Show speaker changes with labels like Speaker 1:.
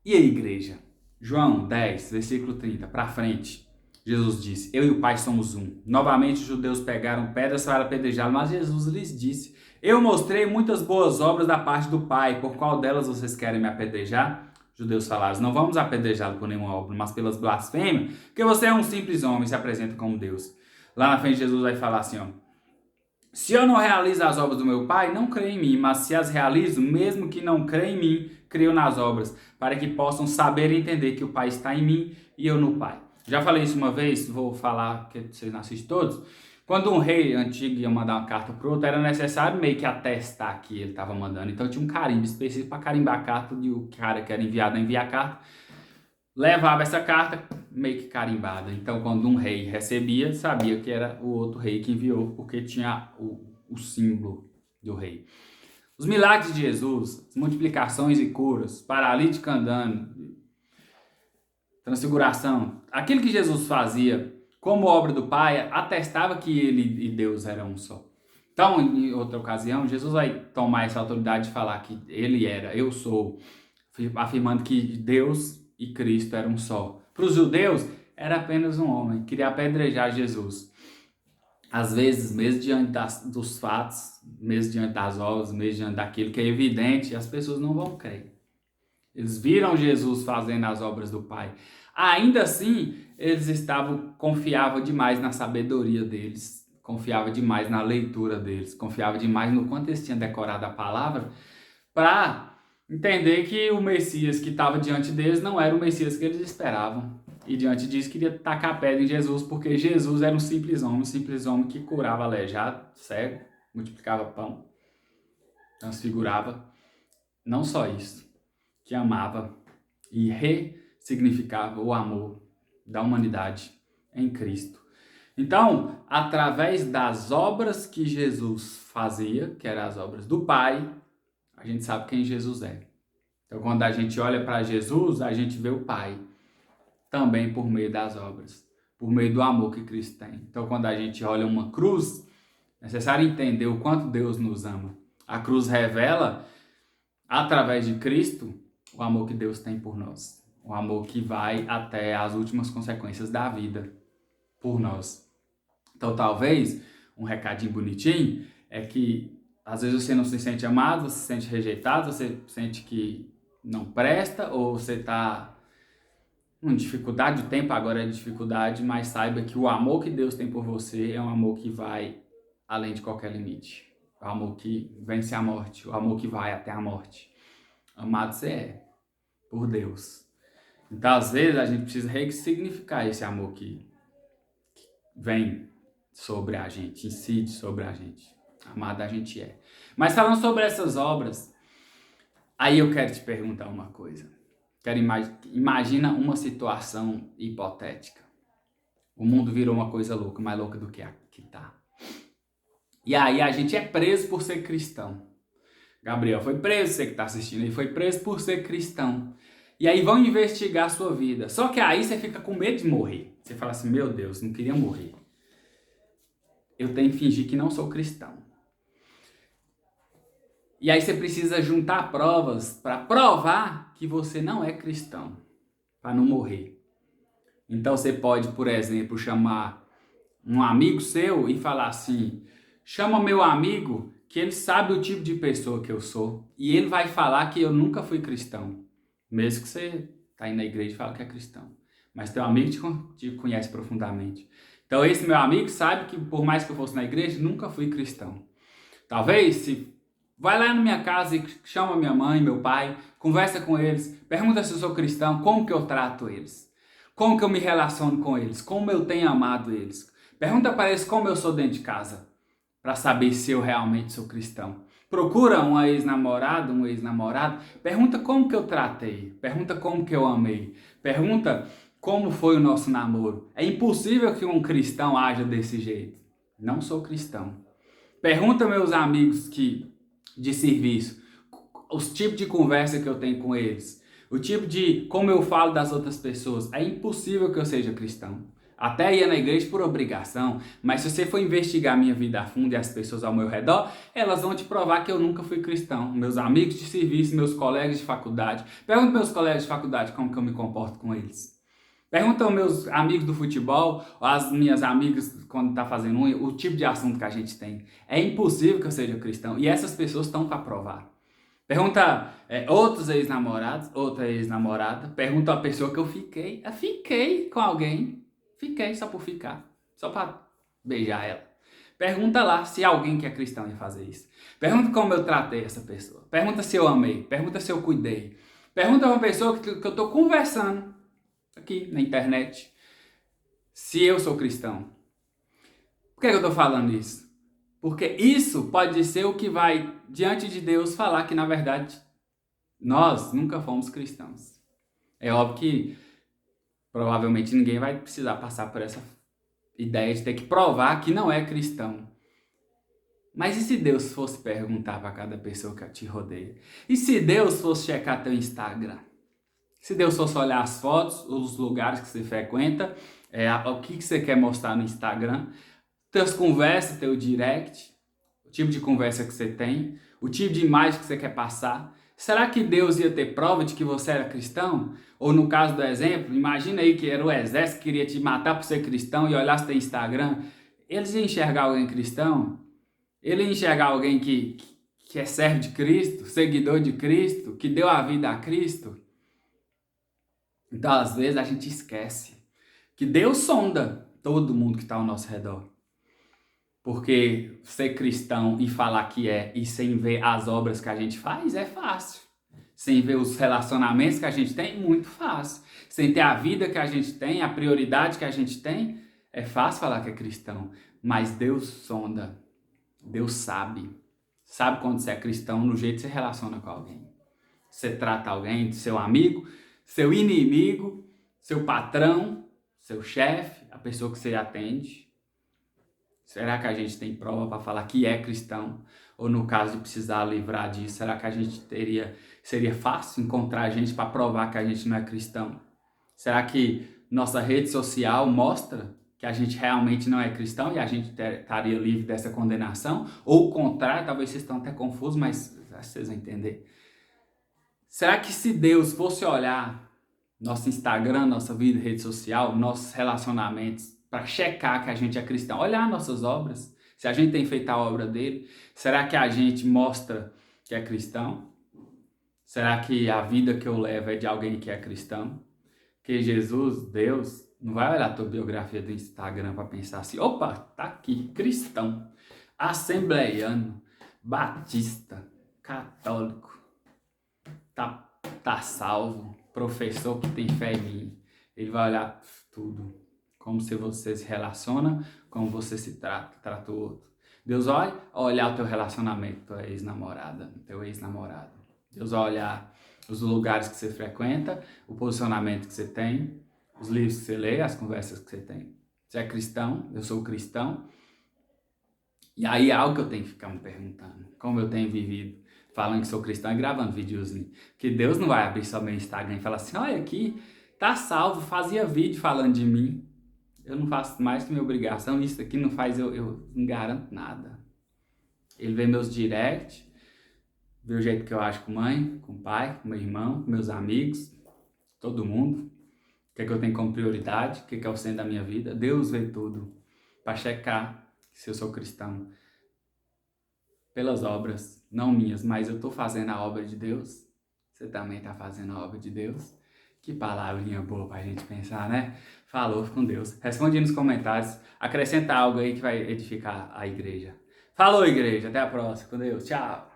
Speaker 1: E aí, igreja? João 10, versículo 30, para frente. Jesus disse: Eu e o Pai somos um. Novamente os judeus pegaram pedras para apedrejá-lo, mas Jesus lhes disse: Eu mostrei muitas boas obras da parte do Pai, por qual delas vocês querem me apedrejar? Os judeus falaram: Não vamos apedrejá-lo por nenhuma obra, mas pelas blasfêmias, porque você é um simples homem e se apresenta como Deus. Lá na frente Jesus vai falar assim, ó: Se eu não realizo as obras do meu Pai, não creia em mim, mas se as realizo, mesmo que não creia em mim, creio nas obras, para que possam saber e entender que o Pai está em mim e eu no Pai. Já falei isso uma vez, vou falar que vocês não assistem todos. Quando um rei antigo ia mandar uma carta para outro, era necessário meio que atestar que ele estava mandando. Então tinha um carimbo específico para carimbar a carta, e o cara que era enviado a enviar a carta levava essa carta meio que carimbada. Então, quando um rei recebia, sabia que era o outro rei que enviou, porque tinha o símbolo do rei. Os milagres de Jesus, as multiplicações e curas, paralítico andando, transfiguração, aquilo que Jesus fazia como obra do Pai, atestava que ele e Deus eram um só. Então, em outra ocasião, Jesus vai tomar essa autoridade de falar que ele era, eu sou, afirmando que Deus e Cristo eram um só. Para os judeus, era apenas um homem, queria apedrejar Jesus. Às vezes, mesmo diante dos fatos, mesmo diante das obras, mesmo diante daquilo que é evidente, as pessoas não vão crer. Eles viram Jesus fazendo as obras do Pai. Ainda assim, eles confiavam demais na sabedoria deles, confiavam demais na leitura deles, confiavam demais no quanto eles tinham decorado a palavra, para entender que o Messias que estava diante deles não era o Messias que eles esperavam. E diante disso, queria tacar pedra em Jesus, porque Jesus era um simples homem que curava aleijado, cego, multiplicava pão, transfigurava. Não só isso, que amava e ressignificava o amor da humanidade em Cristo. Então, através das obras que Jesus fazia, que eram as obras do Pai, a gente sabe quem Jesus é. Então, quando a gente olha para Jesus, a gente vê o Pai, também por meio das obras, por meio do amor que Cristo tem. Então, quando a gente olha uma cruz, é necessário entender o quanto Deus nos ama. A cruz revela, através de Cristo, o amor que Deus tem por nós. O amor que vai até as últimas consequências da vida por nós. Então, talvez, um recadinho bonitinho é que às vezes você não se sente amado, você se sente rejeitado, você sente que não presta, ou você está com dificuldade, o tempo agora é dificuldade, mas saiba que o amor que Deus tem por você é um amor que vai além de qualquer limite. O amor que vence a morte, o amor que vai até a morte. Amado você é, por Deus. Então, às vezes, a gente precisa ressignificar esse amor que vem sobre a gente, incide sobre a gente. Amado a gente é. Mas falando sobre essas obras, aí eu quero te perguntar uma coisa. Imagina uma situação hipotética. O mundo virou uma coisa louca, mais louca do que a que tá. E aí a gente é preso por ser cristão. Gabriel foi preso, você que está assistindo aí, foi preso por ser cristão. E aí vão investigar a sua vida. Só que aí você fica com medo de morrer. Você fala assim, meu Deus, não queria morrer. Eu tenho que fingir que não sou cristão. E aí você precisa juntar provas para provar que você não é cristão, para não morrer. Então você pode, por exemplo, chamar um amigo seu e falar assim, chama meu amigo que ele sabe o tipo de pessoa que eu sou e ele vai falar que eu nunca fui cristão, mesmo que você está indo na igreja e fala que é cristão. Mas teu amigo te conhece profundamente. Então esse meu amigo sabe que por mais que eu fosse na igreja, nunca fui cristão. Talvez se vai lá na minha casa e chama minha mãe, meu pai, conversa com eles, pergunta se eu sou cristão, como que eu trato eles, como que eu me relaciono com eles, como eu tenho amado eles. Pergunta para eles como eu sou dentro de casa, para saber se eu realmente sou cristão. Procura uma ex-namorada, um ex-namorado, pergunta como que eu tratei, pergunta como que eu amei, pergunta como foi o nosso namoro. É impossível que um cristão haja desse jeito. Não sou cristão. Pergunta meus amigos de serviço, os tipos de conversa que eu tenho com eles, o tipo de como eu falo das outras pessoas. É impossível que eu seja cristão. Até ia na igreja por obrigação, mas se você for investigar minha vida a fundo e as pessoas ao meu redor, elas vão te provar que eu nunca fui cristão. Meus amigos de serviço, meus colegas de faculdade. Pergunta meus colegas de faculdade como que eu me comporto com eles. Pergunta aos meus amigos do futebol, as minhas amigas quando tá fazendo unha, o tipo de assunto que a gente tem. É impossível que eu seja cristão e essas pessoas estão para provar. Pergunta outros ex-namorados, outra ex-namorada, pergunta a pessoa que eu fiquei. Eu fiquei com alguém, fiquei só por ficar, só para beijar ela. Pergunta lá se alguém que é cristão ia fazer isso. Pergunta como eu tratei essa pessoa. Pergunta se eu amei. Pergunta se eu cuidei. Pergunta a uma pessoa que eu estou conversando aqui na internet se eu sou cristão. Por que eu estou falando isso? Porque isso pode ser o que vai diante de Deus falar que na verdade nós nunca fomos cristãos. É óbvio que provavelmente ninguém vai precisar passar por essa ideia de ter que provar que não é cristão. Mas e se Deus fosse perguntar para cada pessoa que te rodeia? E se Deus fosse checar teu Instagram? Se Deus fosse olhar as fotos, os lugares que você frequenta, o que você quer mostrar no Instagram, teus conversas, teu direct, o tipo de conversa que você tem, o tipo de imagem que você quer passar, será que Deus ia ter prova de que você era cristão? Ou no caso do exemplo, imagina aí que era o exército que queria te matar por ser cristão e olhasse teu Instagram, eles iam enxergar alguém cristão? Ele ia enxergar alguém que é servo de Cristo, seguidor de Cristo, que deu a vida a Cristo? Então, às vezes, a gente esquece que Deus sonda todo mundo que está ao nosso redor. Porque ser cristão e falar que é, e sem ver as obras que a gente faz, é fácil. Sem ver os relacionamentos que a gente tem, muito fácil. Sem ter a vida que a gente tem, a prioridade que a gente tem, é fácil falar que é cristão. Mas Deus sonda, Deus sabe. Sabe quando você é cristão, no jeito que você relaciona com alguém. Você trata alguém, seu amigo, seu inimigo, seu patrão, seu chefe, a pessoa que você atende. Será que a gente tem prova para falar que é cristão? Ou no caso de precisar livrar disso, será que a gente seria fácil encontrar gente para provar que a gente não é cristão? Será que nossa rede social mostra que a gente realmente não é cristão e a gente estaria livre dessa condenação? Ou o contrário, talvez vocês estão até confusos, mas acho que vocês vão entender. Será que se Deus fosse olhar nosso Instagram, nossa vida, rede social, nossos relacionamentos, para checar que a gente é cristão, olhar nossas obras, se a gente tem feito a obra dele, será que a gente mostra que é cristão? Será que a vida que eu levo é de alguém que é cristão? Que Jesus, Deus, não vai olhar a tua biografia do Instagram para pensar assim, opa, tá aqui, cristão, assembleiano, batista, católico, tá salvo, professor que tem fé em mim. Ele vai olhar tudo. Como se você se relaciona, como você se trata o outro. Deus vai olhar o teu relacionamento, tua ex-namorada, teu ex-namorado. Deus vai olhar os lugares que você frequenta, o posicionamento que você tem, os livros que você lê, as conversas que você tem. Você é cristão, eu sou cristão. E aí é algo que eu tenho que ficar me perguntando. Como eu tenho vivido, falando que sou cristão e gravando videozinho. Que Deus não vai abrir só meu Instagram e falar assim, olha aqui, tá salvo, fazia vídeo falando de mim. Eu não faço mais que minha obrigação, isso aqui não faz, eu não garanto nada. Ele vê meus direct, vê o jeito que eu acho com mãe, com pai, com meu irmão, com meus amigos, todo mundo. O que é que eu tenho como prioridade, o que é o centro da minha vida. Deus vê tudo para checar se eu sou cristão. Pelas obras, não minhas, mas eu estou fazendo a obra de Deus. Você também está fazendo a obra de Deus. Que palavrinha boa pra gente pensar, né? Falou com Deus. Responde nos comentários. Acrescenta algo aí que vai edificar a igreja. Falou, igreja. Até a próxima. Com Deus. Tchau.